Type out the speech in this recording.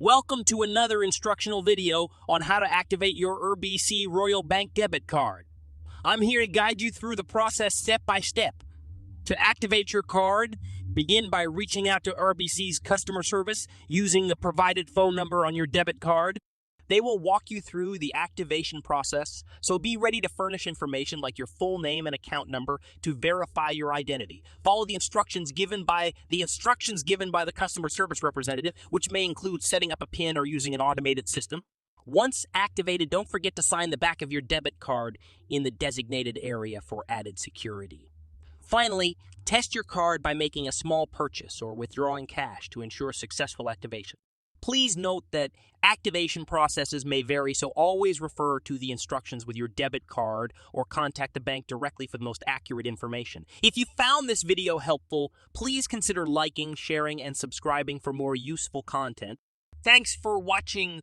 Welcome to another instructional video on how to activate your RBC Royal Bank debit card. I'm here to guide you through the process step by step. To activate your card, begin by reaching out to RBC's customer service using the provided phone number on your debit card. They will walk you through the activation process, so be ready to furnish information like your full name and account number to verify your identity. Follow the instructions given by the customer service representative, which may include setting up a PIN or using an automated system. Once activated, don't forget to sign the back of your debit card in the designated area for added security. Finally, test your card by making a small purchase or withdrawing cash to ensure successful activation. Please note that activation processes may vary, so always refer to the instructions with your debit card or contact the bank directly for the most accurate information. If you found this video helpful, please consider liking, sharing, and subscribing for more useful content. Thanks for watching.